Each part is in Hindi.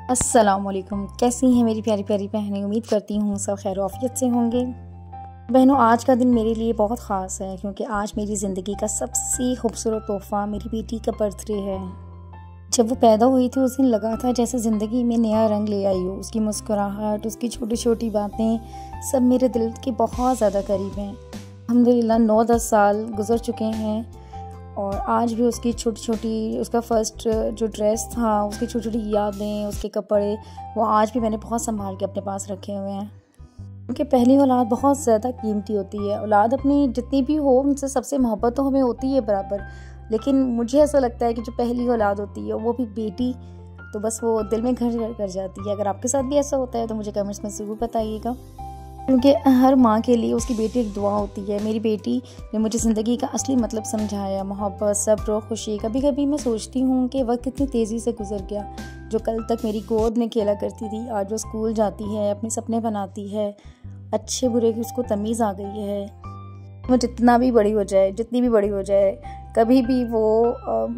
अस्सलामुअलैकुम। कैसी हैं मेरी प्यारी प्यारी बहनें। उम्मीद करती हूँ सब खैर आफियत से होंगे। बहनों, आज का दिन मेरे लिए बहुत ख़ास है क्योंकि आज मेरी ज़िंदगी का सबसे खूबसूरत तोहफ़ा मेरी बेटी का बर्थडे है। जब वो पैदा हुई थी उस दिन लगा था जैसे ज़िंदगी में नया रंग ले आई हो। उसकी मुस्कुराहट, उसकी छोटी छोटी बातें सब मेरे दिल के बहुत ज़्यादा करीब हैं। अल्हम्दुलिल्लाह 9-10 साल गुज़र चुके हैं और आज भी उसकी छोटी छोटी, उसका फ़र्स्ट जो ड्रेस था, उसकी छोटी छोटी यादें, उसके कपड़े, वो आज भी मैंने बहुत संभाल के अपने पास रखे हुए हैं। क्योंकि पहली औलाद बहुत ज़्यादा कीमती होती है। औलाद अपनी जितनी भी हो उनसे सबसे मोहब्बत तो हमें होती है बराबर, लेकिन मुझे ऐसा लगता है कि जो पहली औलाद होती है वो भी बेटी, तो बस वो दिल में घर कर जाती है। अगर आपके साथ भी ऐसा होता है तो मुझे कमेंट्स में ज़रूर बताइएगा, क्योंकि हर माँ के लिए उसकी बेटी एक दुआ होती है। मेरी बेटी ने मुझे ज़िंदगी का असली मतलब समझाया, मोहब्बत, सब्र, खुशी। कभी कभी मैं सोचती हूँ कि वक्त कितनी तेज़ी से गुजर गया। जो कल तक मेरी गोद में खेला करती थी आज वो स्कूल जाती है, अपने सपने बनाती है, अच्छे बुरे की उसको तमीज़ आ गई है। वो जितना भी बड़ी हो जाए, जितनी भी बड़ी हो जाए, कभी भी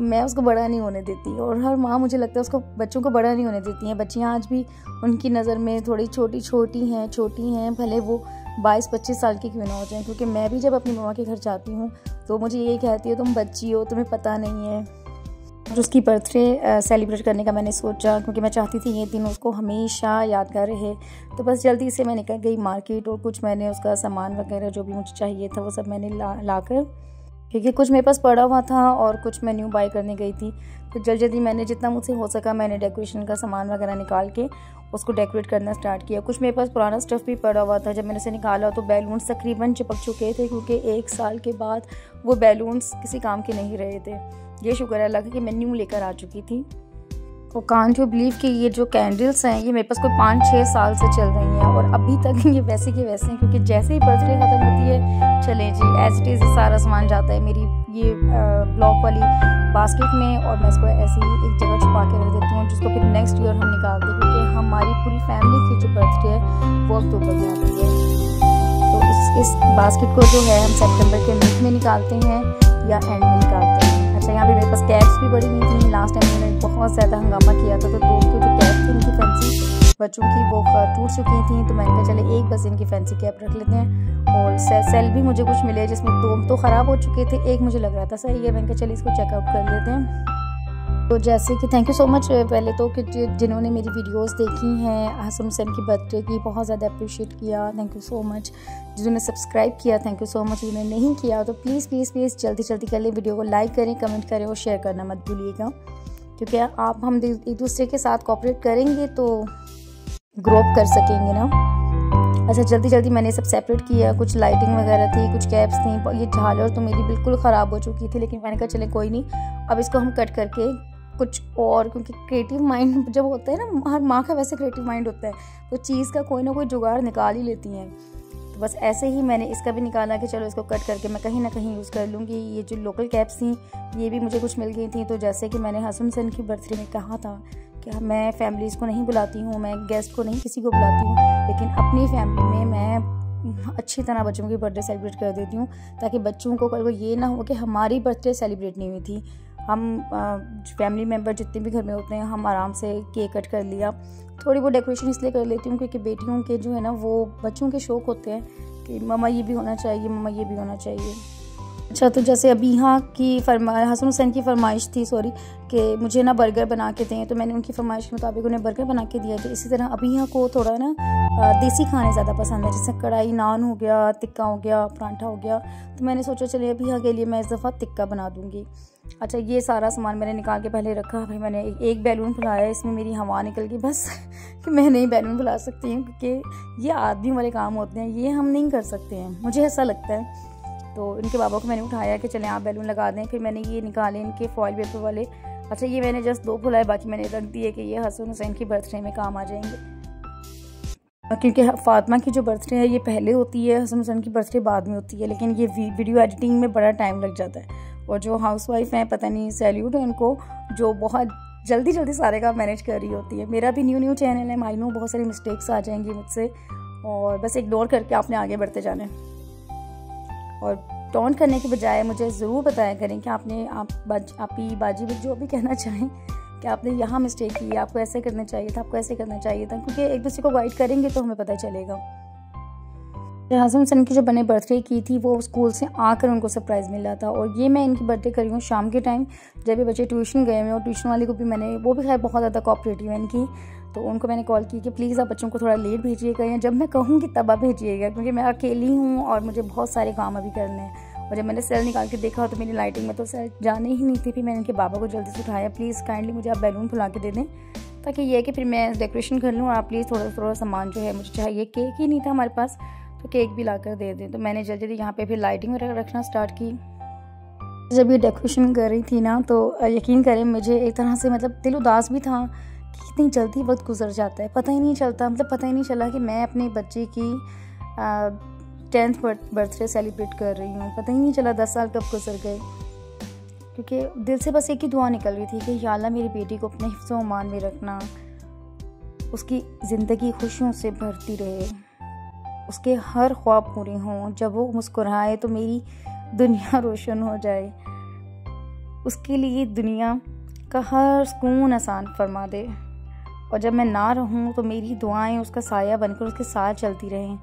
मैं उसको बड़ा नहीं होने देती। और हर माँ मुझे लगता है उसको बच्चों को बड़ा नहीं होने देती हैं। बच्चियाँ आज भी उनकी नज़र में थोड़ी छोटी हैं, भले वो 22-25 साल की क्यों ना हो जाएं। क्योंकि मैं भी जब अपनी मम्मा के घर जाती हूँ तो मुझे यही कहती है, तुम बच्ची हो, तुम्हें पता नहीं है। और उसकी बर्थडे सेलिब्रेट करने का मैंने सोचा, क्योंकि मैं चाहती थी ये दिन उसको हमेशा यादगार रहे। तो बस जल्दी से मैं निकल गई मार्केट और कुछ मैंने उसका सामान वगैरह जो भी मुझे चाहिए था वो सब मैंने लाकर, क्योंकि कुछ मेरे पास पड़ा हुआ था और कुछ मैं न्यू बाई करने गई थी। तो जल्दी मैंने जितना मुझसे हो सका मैंने डेकोरेशन का सामान वगैरह निकाल के उसको डेकोरेट करना स्टार्ट किया। कुछ मेरे पास पुराना स्टफ़ भी पड़ा हुआ था। जब मैंने उसे निकाला तो बैलून्स तकरीबन चिपक चुके थे, क्योंकि 1 साल के बाद वो बैलून्स किसी काम के नहीं रहे थे। ये शुक्र है अल्लाह का कि मैं न्यू लेकर आ चुकी थी। तो कांट यू बिलीव कि ये जो कैंडल्स हैं ये मेरे पास कोई 5-6 साल से चल रही हैं और अभी तक ये वैसे के वैसे हैं। क्योंकि जैसे ही बर्थडे ख़त्म होती है, चले जी एज इट इज़ सारा सामान जाता है मेरी ये ब्लॉक वाली बास्केट में, और मैं इसको ऐसे ही एक जगह छुपा के रख देती हूँ, जिसको फिर नेक्स्ट ईयर हम निकालते हैं। क्योंकि हमारी पूरी फैमिली की जो बर्थडे है वो अक्टूबर में आती है। तो इस बास्केट को जो है हम सितंबर के मिड में निकालते हैं या एंड में निकालते हैं। अच्छा, यहाँ पे मेरे पास कैप्स भी बड़ी हुई थी। लास्ट टाइम मैंने बहुत ज़्यादा हंगामा किया था, तो 2 की जो कैप थी इनकी फैंसी बच्चों की वो टूट चुकी थी। तो मैंने कहा चले एक बस इनकी फैंसी कैप रख लेते हैं। और सेल भी मुझे कुछ मिले जिसमें 2 तो ख़राब हो चुके थे, एक मुझे लग रहा था सही है। मैंने कहा चलिए इसको चेकआउट कर लेते हैं। तो जैसे कि थैंक यू सो मच पहले तो कि जिन्होंने मेरी वीडियोस देखी हैं हसन हुसैन की बर्थडे की, बहुत ज़्यादा अप्रिशिएट किया, थैंक यू सो मच। जिन्होंने सब्सक्राइब किया थैंक यू सो मच। जिन्होंने नहीं किया तो प्लीज़ जल्दी कर लें, वीडियो को लाइक करें, कमेंट करें और शेयर करना मत भूलिएगा। क्योंकि हम एक दूसरे के साथ कोऑपरेट करेंगे तो ग्रो अप कर सकेंगे ना। अच्छा, जल्दी मैंने सब सेपरेट किया। कुछ लाइटिंग वगैरह थी, कुछ कैप्स थी। ये झालर तो मेरी बिल्कुल ख़राब हो चुकी थी, लेकिन मैंने कहा चले कोई नहीं, अब इसको हम कट करके कुछ और, क्योंकि क्रिएटिव माइंड जब होता है ना, हर माँ का वैसे क्रिएटिव माइंड होता है, तो चीज़ का कोई ना कोई जुगाड़ निकाल ही लेती हैं। तो बस ऐसे ही मैंने इसका भी निकाला कि चलो इसको कट करके मैं कहीं ना कहीं यूज़ कर लूँगी। ये जो लोकल कैप्स थी ये भी मुझे कुछ मिल गई थी। तो जैसे कि मैंने हसन हुसैन की बर्थडे में कहा था कि मैं फैमिलीज़ को नहीं बुलाती हूँ, मैं गेस्ट को नहीं किसी को बुलाती हूँ, लेकिन अपनी फैमिली में मैं अच्छी तरह बच्चों की बर्थडे सेलिब्रेट कर देती हूँ, ताकि बच्चों को कल को ये ना हो कि हमारी बर्थडे सेलिब्रेट नहीं हुई थी। हम फैमिली मेम्बर जितने भी घर में होते हैं हम आराम से केक कट कर लिया। थोड़ी वो डेकोरेशन इसलिए कर लेती हूँ क्योंकि बेटियों के जो है ना वो बच्चों के शौक़ होते हैं कि मम्मा ये भी होना चाहिए, मम्मा ये भी होना चाहिए। अच्छा, तो जैसे अभी यहाँ की हसन हुसैन की फरमाइश थी कि मुझे ना बर्गर बना के दें, तो मैंने उनकी फरमाइश के मुताबिक उन्हें बर्गर बना के दिया। तो इसी तरह अभी यहाँ को थोड़ा ना देसी खाने ज़्यादा पसंद है, जैसे कढ़ाई नान हो गया, टिक्का हो गया, परांठा हो गया। तो मैंने सोचा चलिए अभी यहाँ के लिए मैं इस दफ़ा टिक्का बना दूँगी। अच्छा, ये सारा सामान मैंने निकाल के पहले रखा। भाई मैंने एक बैलून फुलाया, इसमें मेरी हवा निकल गई बस कि मैं नहीं बैलून फुला सकती हूँ, क्योंकि ये आदमी वाले काम होते हैं, ये हम नहीं कर सकते हैं, मुझे ऐसा लगता है। तो इनके बाबा को मैंने उठाया कि चलें आप बैलून लगा दें। फिर मैंने ये निकाले इनके फॉइल पेपर वाले। अच्छा, ये मैंने जस्ट 2 फुलाए, बाकी मैंने रख दिए कि ये हसन हुसैन की बर्थडे में काम आ जाएंगे, क्योंकि फातिमा की जो बर्थडे है ये पहले होती है, हसन हुसैन की बर्थडे बाद में होती है। लेकिन ये वीडियो एडिटिंग में बड़ा टाइम लग जाता है। और जो हाउसवाइफ हैं, पता नहीं, सैल्यूट है उनको, जो बहुत जल्दी सारे काम मैनेज कर रही होती है। मेरा भी न्यू चैनल है, आई नो बहुत सारी मिस्टेक्स आ जाएंगी मुझसे, और बस इग्नोर करके आपने आगे बढ़ते जाना है। और टॉन्ट करने के बजाय मुझे ज़रूर बताया करें कि आपने आप बाजी जो भी कहना चाहें कि आपने यहाँ मिस्टेक की, आपको ऐसे करना चाहिए था, आपको ऐसे करना चाहिए था, क्योंकि एक दूसरे को गाइड करेंगे तो हमें पता चलेगा। हसन सन की जो मैंने बर्थडे की थी वो स्कूल से आकर उनको सरप्राइज़ मिला था, और ये मैं इनकी बर्थडे करी हूँ शाम के टाइम जब ये बच्चे ट्यूशन गए हुए, और ट्यूशन वाले को भी मैंने, वो भी खैर बहुत ज़्यादा कोऑपरेटिव है इनकी, तो उनको मैंने कॉल की कि प्लीज़ आप बच्चों को थोड़ा लेट भेजिएगा, या जब मैं कहूँगी तब आप भेजिएगा, क्योंकि मैं अकेली हूँ और मुझे बहुत सारे काम अभी करने हैं। और जब मैंने सेल निकाल के देखा तो मेरी लाइटिंग में तो सेल जाने ही नहीं थी। फिर मैंने इनके बाबा को जल्दी से उठाया, प्लीज़ काइंडली मुझे आप बैलून फुला के दे दें, ताकि ये है कि फिर मैं डेकोरेशन कर लूँ, और आप प्लीज़ थोड़ा थोड़ा सामान जो है मुझे चाहिए। केक ही नहीं था हमारे पास, तो केक भी ला कर दे दें। तो मैंने जल्दी यहाँ पे फिर लाइटिंग वगैरह रखना स्टार्ट की। जब ये डेकोरेशन कर रही थी ना, तो यकीन करें मुझे एक तरह से मतलब दिल उदास भी था कि कितनी जल्दी वक्त गुजर जाता है, पता ही नहीं चलता। मतलब पता ही नहीं चला कि मैं अपने बच्चे की 10th बर्थडे सेलिब्रेट कर रही हूँ। पता ही नहीं चला 10 साल कब गुजर गए, क्योंकि दिल से बस एक ही दुआ निकल रही थी कि या अल्लाह मेरी बेटी को अपने हिफ्ज़ व अमान में रखना, उसकी ज़िंदगी खुशियों से भरती रहे, उसके हर ख्वाब पूरे हों, जब वो मुस्कुराए तो मेरी दुनिया रोशन हो जाए, उसके लिए दुनिया का हर सुकून आसान फरमा दे, और जब मैं ना रहूं तो मेरी दुआएं उसका साया बनकर उसके साथ चलती रहें।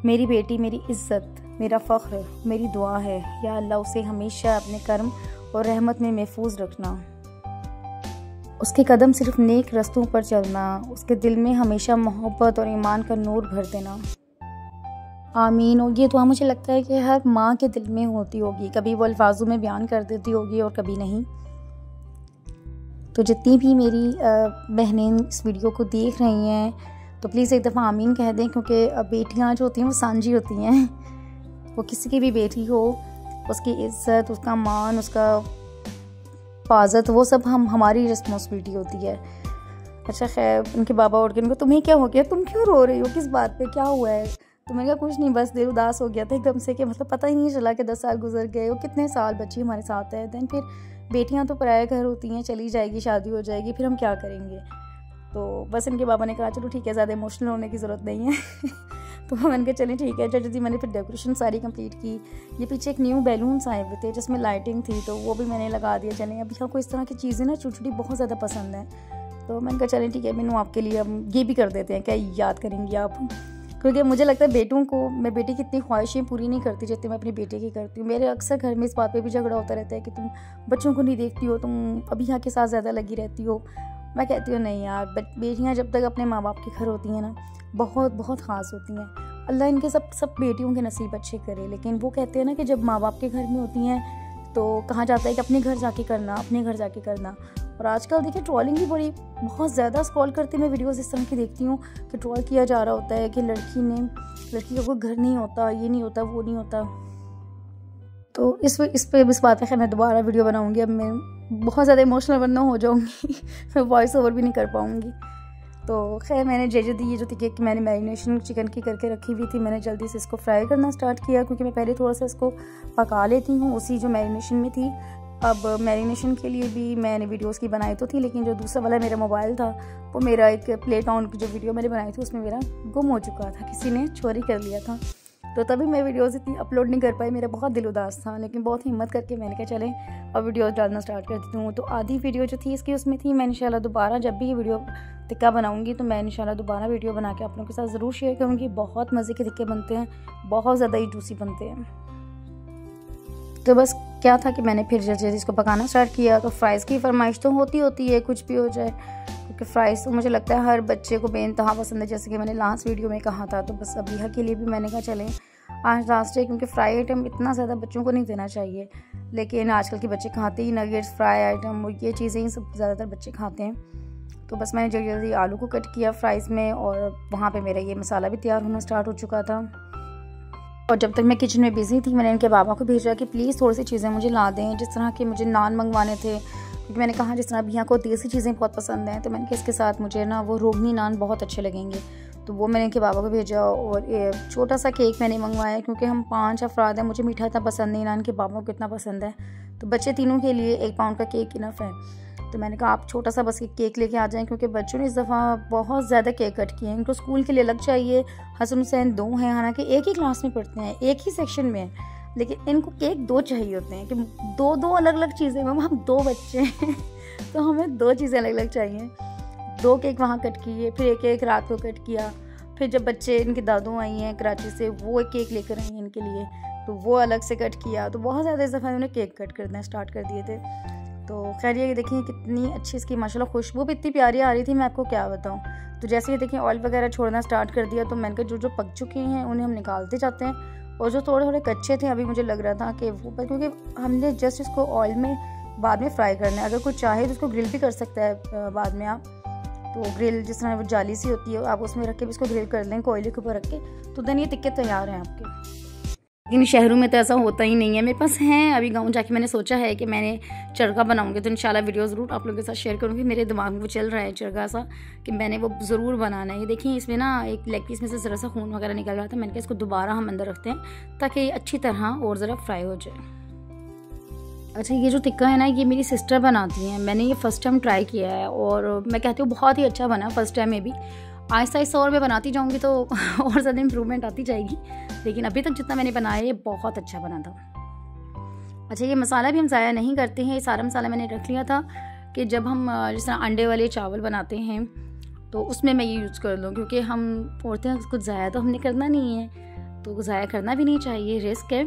मेरी बेटी मेरी इज़्ज़त, मेरा फ़ख्र, मेरी दुआ है, या अल्लाह उसे हमेशा अपने करम और रहमत में महफूज रखना, उसके कदम सिर्फ नेक रस्तों पर चलना, उसके दिल में हमेशा मोहब्बत और ईमान का नूर भर देना। आमीन। और ये दुआ मुझे लगता है कि हर माँ के दिल में होती होगी, कभी वो अल्फाजों में बयान कर देती होगी और कभी नहीं। तो जितनी भी मेरी बहनें इस वीडियो को देख रही हैं तो प्लीज़ एक दफ़ा आमीन कह दें, क्योंकि बेटियाँ जो होती हैं वो सांझी होती हैं। वो किसी की भी बेटी हो, उसकी इज़्ज़त, उसका मान, उसका हिफाजत, वो सब हमारी रिस्पॉन्सिबिलिटी होती है। अच्छा खैर, उनके बाबा उठ के उनको, तुम्हें क्या हो गया, तुम क्यों रो रही हो, किस बात पे, क्या हुआ है? तो मैंने कहा कुछ नहीं, बस दिल उदास हो गया था एकदम से, कि मतलब पता ही नहीं चला कि 10 साल गुजर गए, वो कितने साल बच्ची हमारे साथ है। दैन फिर बेटियां तो पराया घर होती हैं, चली जाएगी, शादी हो जाएगी, फिर हम क्या करेंगे। तो बस इनके बाबा ने कहा चलो ठीक है, ज़्यादा इमोशनल होने की ज़रूरत नहीं है। तो मैंने कहा चलें ठीक है। जल्दी मैंने फिर डेकोरेशन सारी कंप्लीट की। ये पीछे एक न्यू बैलून्स आए हुए थे जिसमें लाइटिंग थी, तो वो भी मैंने लगा दिया। चलें, अभी आपको इस तरह की चीज़ें ना छोटी छोटी बहुत ज़्यादा पसंद हैं, तो मैंने कहा चलें ठीक है, मैंने आपके लिए हम ये भी कर देते हैं, क्या याद करेंगी आप। क्योंकि मुझे लगता है बेटों को, मैं बेटे की इतनी ख्वाहिशें पूरी नहीं करती जितनी मैं अपनी बेटे की करती हूँ। मेरे अक्सर घर में इस बात पे भी झगड़ा होता रहता है कि तुम बच्चों को नहीं देखती हो, तुम अभी यहाँ के साथ ज़्यादा लगी रहती हो। मैं कहती हूँ नहीं यार, बेटियाँ जब तक अपने माँ बाप के घर होती हैं ना, बहुत बहुत ख़ास होती हैं। अल्लाह इनके सब बेटियों के नसीब अच्छे करे, लेकिन वो कहते हैं ना कि जब माँ बाप के घर में होती हैं तो कहा जाता है कि अपने घर जाके करना, अपने घर जाके करना। और आजकल देखिए ट्रोलिंग भी बहुत ज़्यादा स्क्रॉल करते मैं वीडियोस इस तरह की देखती हूँ कि ट्रोल किया जा रहा होता है कि लड़की का कोई घर नहीं होता, ये नहीं होता, वो नहीं होता। तो इस बात पे खैर मैं दोबारा वीडियो बनाऊँगी। अब मैं बहुत ज़्यादा इमोशनल वरना हो जाऊँगी, मैं वॉइस ओवर भी नहीं कर पाऊँगी। तो खैर मैंने जल्दी ये जो थी कि मैंने मैरिनेशन चिकन की करके रखी हुई थी, मैंने जल्दी से इसको फ्राई करना स्टार्ट किया, क्योंकि मैं पहले थोड़ा सा इसको पका लेती हूँ उसी जो मैरिनेशन में थी। अब मैरिनेशन के लिए भी मैंने वीडियोस की बनाई तो थी, लेकिन जो दूसरा वाला मेरा मोबाइल था वो मेरा एक प्ले टाउन की जो वीडियो मैंने बनाई थी उसमें मेरा गुम हो चुका था, किसी ने चोरी कर लिया था। तो तभी मैं वीडियोस इतनी अपलोड नहीं कर पाई, मेरा बहुत दिल उदास था। लेकिन बहुत हिम्मत करके मैंने कहा चलें अब वीडियोस डालना स्टार्ट कर देती हूँ। तो आधी वीडियो जो थी इसकी उसमें थी। मैं इंशाल्लाह दोबारा जब भी ये वीडियो टिक्का बनाऊँगी तो मैं इंशाल्लाह दोबारा वीडियो बना के आप लोगों के साथ ज़रूर शेयर करूँगी। बहुत मज़े के टिक्के बनते हैं, बहुत ज़्यादा ही जूसी बनते हैं। तो बस क्या था कि मैंने फिर जल्दी इसको पकाना स्टार्ट किया। तो फ्राइज़ की फरमाइश तो होती है, कुछ भी हो जाए, क्योंकि फ्राइज़ तो मुझे लगता है हर बच्चे को बेइंतहा पसंद है, जैसे कि मैंने लास्ट वीडियो में कहा था। तो बस अभी के लिए भी मैंने कहा चलें आज लास्ट है, क्योंकि फ्राई आइटम इतना ज़्यादा बच्चों को नहीं देना चाहिए, लेकिन आजकल के बच्चे खाते ही नगेट्स, फ्राई आइटम, ये चीज़ें ही सब ज़्यादातर बच्चे खाते हैं। तो बस मैंने जल्दी आलू को कट किया फ्राइज़ में, और वहाँ पे मेरा ये मसाला भी तैयार होना स्टार्ट हो चुका था। और जब तक मैं किचन में बिज़ी थी मैंने इनके बाबा को भेजा कि प्लीज़ थोड़ी सी चीज़ें मुझे ला दें, जिस तरह के मुझे नान मंगवाने थे, क्योंकि मैंने कहा जिस तरह भैया को देसी चीज़ें बहुत पसंद हैं, तो मैंने कहा इसके साथ मुझे ना वो रोगनी नान बहुत अच्छे लगेंगे। तो वो मैंने इनके बाबा को भेजा। और छोटा सा केक मैंने मंगवाया, क्योंकि हम 5 अफराद हैं, मुझे मीठा इतना पसंद नहीं, ना इनके बाबा को कितना पसंद है। तो बच्चे तीनों के लिए 1 पाउंड का केक इनफ है। तो मैंने कहा आप छोटा सा बस केक लेके आ जाएं, क्योंकि बच्चों ने इस दफ़ा बहुत ज़्यादा केक कट किए हैं। इनको स्कूल के लिए अलग चाहिए। हसन हुसैन 2 हैं, हालांकि एक ही क्लास में पढ़ते हैं, एक ही सेक्शन में। लेकिन इनको केक 2 चाहिए होते हैं कि 2 अलग अलग चीज़ें। मम्मा हम 2 बच्चे हैं तो हमें 2 चीज़ें अलग अलग चाहिए। 2 केक वहाँ कट किए, फिर एक एक रात को कट किया। फिर जब बच्चे इनकी दादू आई हैं कराची से, वो एक केक लेकर आई हैं इनके लिए, तो वो अलग से कट किया। तो बहुत ज़्यादा इस दफ़ा उन्होंने केक कट करना स्टार्ट कर दिए थे। तो खैर ये देखिए कितनी अच्छी इसकी माशाल्लाह खुशबू भी इतनी प्यारी आ रही थी, मैं आपको क्या बताऊँ। तो जैसे ये देखिए ऑयल वगैरह छोड़ना स्टार्ट कर दिया, तो मैंने कहा जो पक चुके हैं उन्हें हम निकालते जाते हैं, और जो थोड़े थोड़े कच्चे थे अभी मुझे लग रहा था कि वो, क्योंकि हमने जस्ट इसको ऑयल में बाद में फ्राई करना है। अगर कोई चाहे तो उसको ग्रिल भी कर सकता है बाद में आप, तो ग्रिल जिस तरह वो जाली सी होती है आप उसमें रख के भी इसको ग्रिल कर लें कोयले के ऊपर रख के, तो देन ये टिक्के तैयार हैं आपके। लेकिन शहरों में तो ऐसा होता ही नहीं है। मेरे पास हैं, अभी गांव जाके मैंने सोचा है कि मैंने चरगा बनाऊंगी, तो इंशाल्लाह वीडियो ज़रूर आप लोगों के साथ शेयर करूंगी। मेरे दिमाग में वो चल रहा है चरगा सा कि मैंने वो ज़रूर बनाना है। ये देखिए इसमें ना एक लेग पीस में से ज़रा सा खून वगैरह निकल रहा था, मैंने कहा इसको दोबारा हम अंदर रखते हैं ताकि ये अच्छी तरह और ज़रा फ्राई हो जाए। अच्छा ये जो टिक्का है ना, ये मेरी सिस्टर बनाती हैं, मैंने ये फ़र्स्ट टाइम ट्राई किया है और मैं कहती हूँ बहुत ही अच्छा बना फ़र्स्ट टाइम में भी। आहिस्ता आहिस्ता और मैं बनाती जाऊँगी तो और ज़्यादा इम्प्रूवमेंट आती जाएगी, लेकिन अभी तक जितना मैंने बनाया ये बहुत अच्छा बना था। अच्छा ये मसाला भी हम ज़ाया नहीं करते हैं, ये सारा मसाला मैंने रख लिया था कि जब हम जिस तरह अंडे वाले चावल बनाते हैं तो उसमें मैं ये यूज़ कर लूँ, क्योंकि हम औरतें कुछ ज़ाया तो हमने करना नहीं है, तो ज़ाया करना भी नहीं चाहिए, रिस्क है।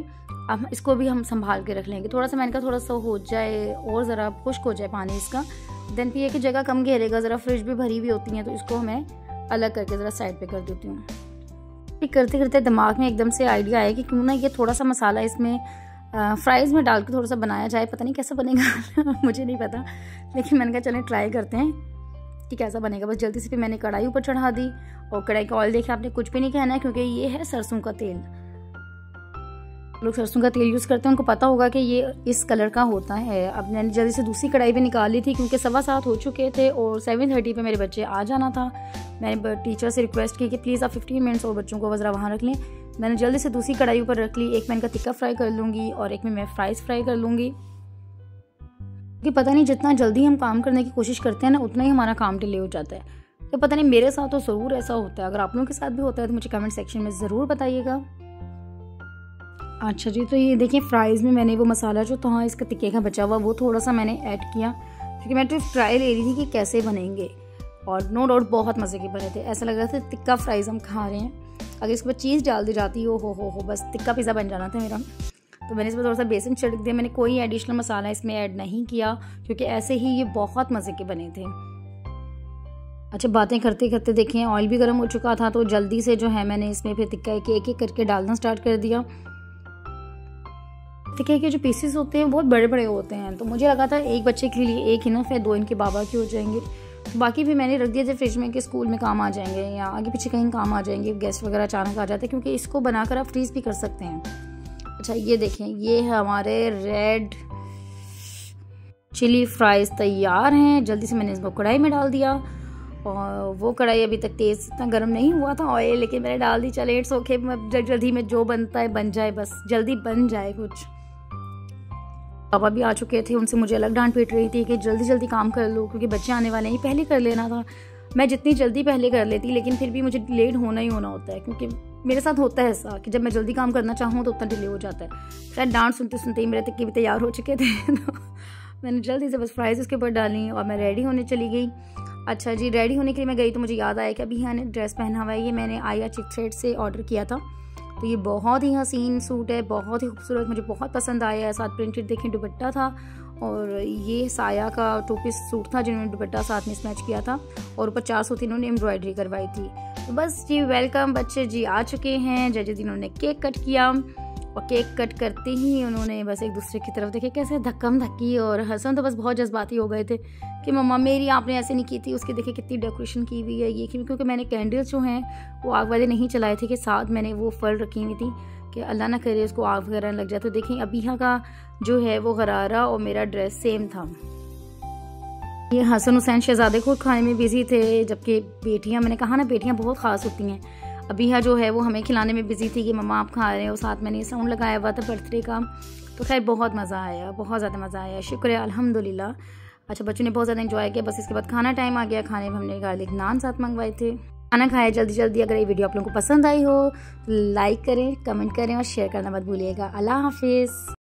अब इसको भी हम संभाल के रख लेंगे। थोड़ा सा मैंने कहा थोड़ा सा हो जाए और ज़रा खुश्क हो जाए पानी इसका, देन फिर ये कि जगह कम घेरेगा, ज़रा फ्रिज भी भरी हुई होती है, तो इसको मैं अलग करके ज़रा साइड पे कर देती हूँ। फिर करते करते दिमाग में एकदम से आइडिया आया कि क्यों ना ये थोड़ा सा मसाला इसमें फ्राइज़ में डाल के थोड़ा सा बनाया जाए। पता नहीं कैसा बनेगा मुझे नहीं पता, लेकिन मैंने कहा चलें ट्राई करते हैं कि कैसा बनेगा। बस जल्दी से फिर मैंने कढ़ाई ऊपर चढ़ा दी, और कढ़ाई का ऑयल देखा आपने कुछ भी नहीं कहना है, क्योंकि ये है सरसों का तेल। लोग सरसों का तेल यूज़ करते हैं, उनको पता होगा कि ये इस कलर का होता है। अब मैंने जल्दी से दूसरी कढ़ाई पे निकाल ली थी, क्योंकि 7:15 हो चुके थे और 7:30 पे मेरे बच्चे आ जाना था। मैंने टीचर से रिक्वेस्ट की कि प्लीज़ आप 15 मिनट्स और बच्चों को ज़रा वहाँ रख लें। मैंने जल्दी से दूसरी कढ़ाई ऊपर रख ली, एक में इनका टिक्का फ्राई कर लूँगी और एक में मैं फ्राइज़ फ्राई कर लूँगी। क्योंकि पता नहीं जितना जल्दी हम काम करने की कोशिश करते हैं ना, उतना ही हमारा काम डिले हो जाता है। तो पता नहीं मेरे साथ तो ज़रूर ऐसा होता है, अगर आप लोगों के साथ भी होता है तो मुझे कमेंट सेक्शन में ज़रूर बताइएगा। अच्छा जी, तो ये देखिए फ्राइज़ में मैंने वो मसाला जो था इसका टिक्के का बचा हुआ वो थोड़ा सा मैंने ऐड किया, क्योंकि मैं तो ट्राई ले रही थी कि कैसे बनेंगे, और नो डाउट बहुत मज़े के बने थे। ऐसा लग रहा था टिक्का फ्राइज़ हम खा रहे हैं। अगर इसके ऊपर चीज़ डाल दी जाती हो बस टिक्का पिज़्ज़ा बन जाना था मेरा। तो मैंने इसमें थोड़ा सा बेसन छिड़क दिया, मैंने कोई एडिशनल मसाला इसमें ऐड नहीं किया, क्योंकि ऐसे ही ये बहुत मज़े के बने थे। अच्छा बातें करते करते देखें ऑयल भी गर्म हो चुका था, तो जल्दी से जो है मैंने इसमें फिर टिक्का एक एक करके डालना स्टार्ट कर दिया। टिक्के के जो पीसेस होते हैं बहुत बड़े बड़े होते हैं, तो मुझे लगा था एक बच्चे के लिए एक इनफ है, 2 इनके बाबा के हो जाएंगे। बाकी भी मैंने रख दिया थे फ्रिज में कि स्कूल में काम आ जाएंगे या आगे पीछे कहीं काम आ जाएंगे, गेस्ट वगैरह अचानक आ जाते हैं, क्योंकि इसको बनाकर आप फ्रीज़ भी कर सकते हैं। अच्छा ये देखें, ये हमारे रेड चिली फ्राइज़ तैयार हैं। जल्दी से मैंने इसको कढ़ाई में डाल दिया, और वो कढ़ाई अभी तक तेज़ इतना गर्म नहीं हुआ था ऑयल, लेकिन मैंने डाल दी। चले इट्स ओके, जल्दी में जो बनता है बन जाए, बस जल्दी बन जाए कुछ। पापा भी आ चुके थे, उनसे मुझे अलग डांट पीट रही थी कि जल्दी जल्दी काम कर लो, क्योंकि बच्चे आने वाले हैं, पहले कर लेना था। मैं जितनी जल्दी पहले कर लेती, लेकिन फिर भी मुझे लेट होना ही होना होता है, क्योंकि मेरे साथ होता है ऐसा कि जब मैं जल्दी काम करना चाहूँ तो उतना डिले हो जाता है। शायद डांट सुनते सुनते ही मेरे टिक्के भी तैयार हो चुके थे तो मैंने जल्दी से बस फ्राइज़ उसके ऊपर डाली और मैं रेडी होने चली गई। अच्छा जी, रेडी होने के लिए मैं गई तो मुझे याद आया कि अभी यहाँ ने ड्रेस पहना हुआ है, ये मैंने आया चिक थ्रेड से ऑर्डर किया था। तो ये बहुत ही हसीन सूट है, बहुत ही खूबसूरत, मुझे बहुत पसंद आया। साथ प्रिंटेड देखें दुपट्टा था, और ये साया का 2 पीस सूट था जिन्होंने दुपट्टा साथ में मैच किया था, और ऊपर 400 इन्होंने एम्ब्रॉयडरी करवाई थी। तो बस जी वेलकम, बच्चे जी आ चुके हैं। जजेस इन्होंने केक कट किया, और केक कट करते ही उन्होंने बस एक दूसरे की तरफ देखे, कैसे धक्कम धक्की, और हसन तो बस बहुत जज्बाती हो गए थे कि मम्मा मेरी आपने ऐसे नहीं की थी, उसकी देखे कितनी डेकोरेशन की हुई है ये, क्योंकि मैंने कैंडल्स जो हैं वो आग वाले नहीं चलाए थे, कि साथ मैंने वो फल रखी हुई थी कि अल्लाह ना करे उसको आग वगैरह लग जाए। तो देखें अभी यहाँ का जो है वो गरारा और मेरा ड्रेस सेम था। ये हसन हुसैन शहजादे खुद खाने में बिजी थे, जबकि बेटियाँ, मैंने कहा ना बेटियाँ बहुत ख़ास होती हैं, अभी यहाँ जो है वो हमें खिलाने में बिजी थी कि मम्मा आप खा रहे हो। साथ मैंने साउंड लगाया हुआ था बर्थडे का, तो खैर बहुत मज़ा आया, बहुत ज़्यादा मज़ा आया, शुक्र है अल्हम्दुलिल्लाह। अच्छा बच्चों ने बहुत ज़्यादा एंजॉय किया। बस इसके बाद खाना टाइम आ गया, खाने में हमने गार्लिक नान साथ मंगवाए थे। खाना खाएं जल्दी जल्दी। अगर ये वीडियो आप लोगों को पसंद आई हो लाइक करें, कमेंट करें और शेयर करना मत भूलिएगा। अल्लाह हाफिज़।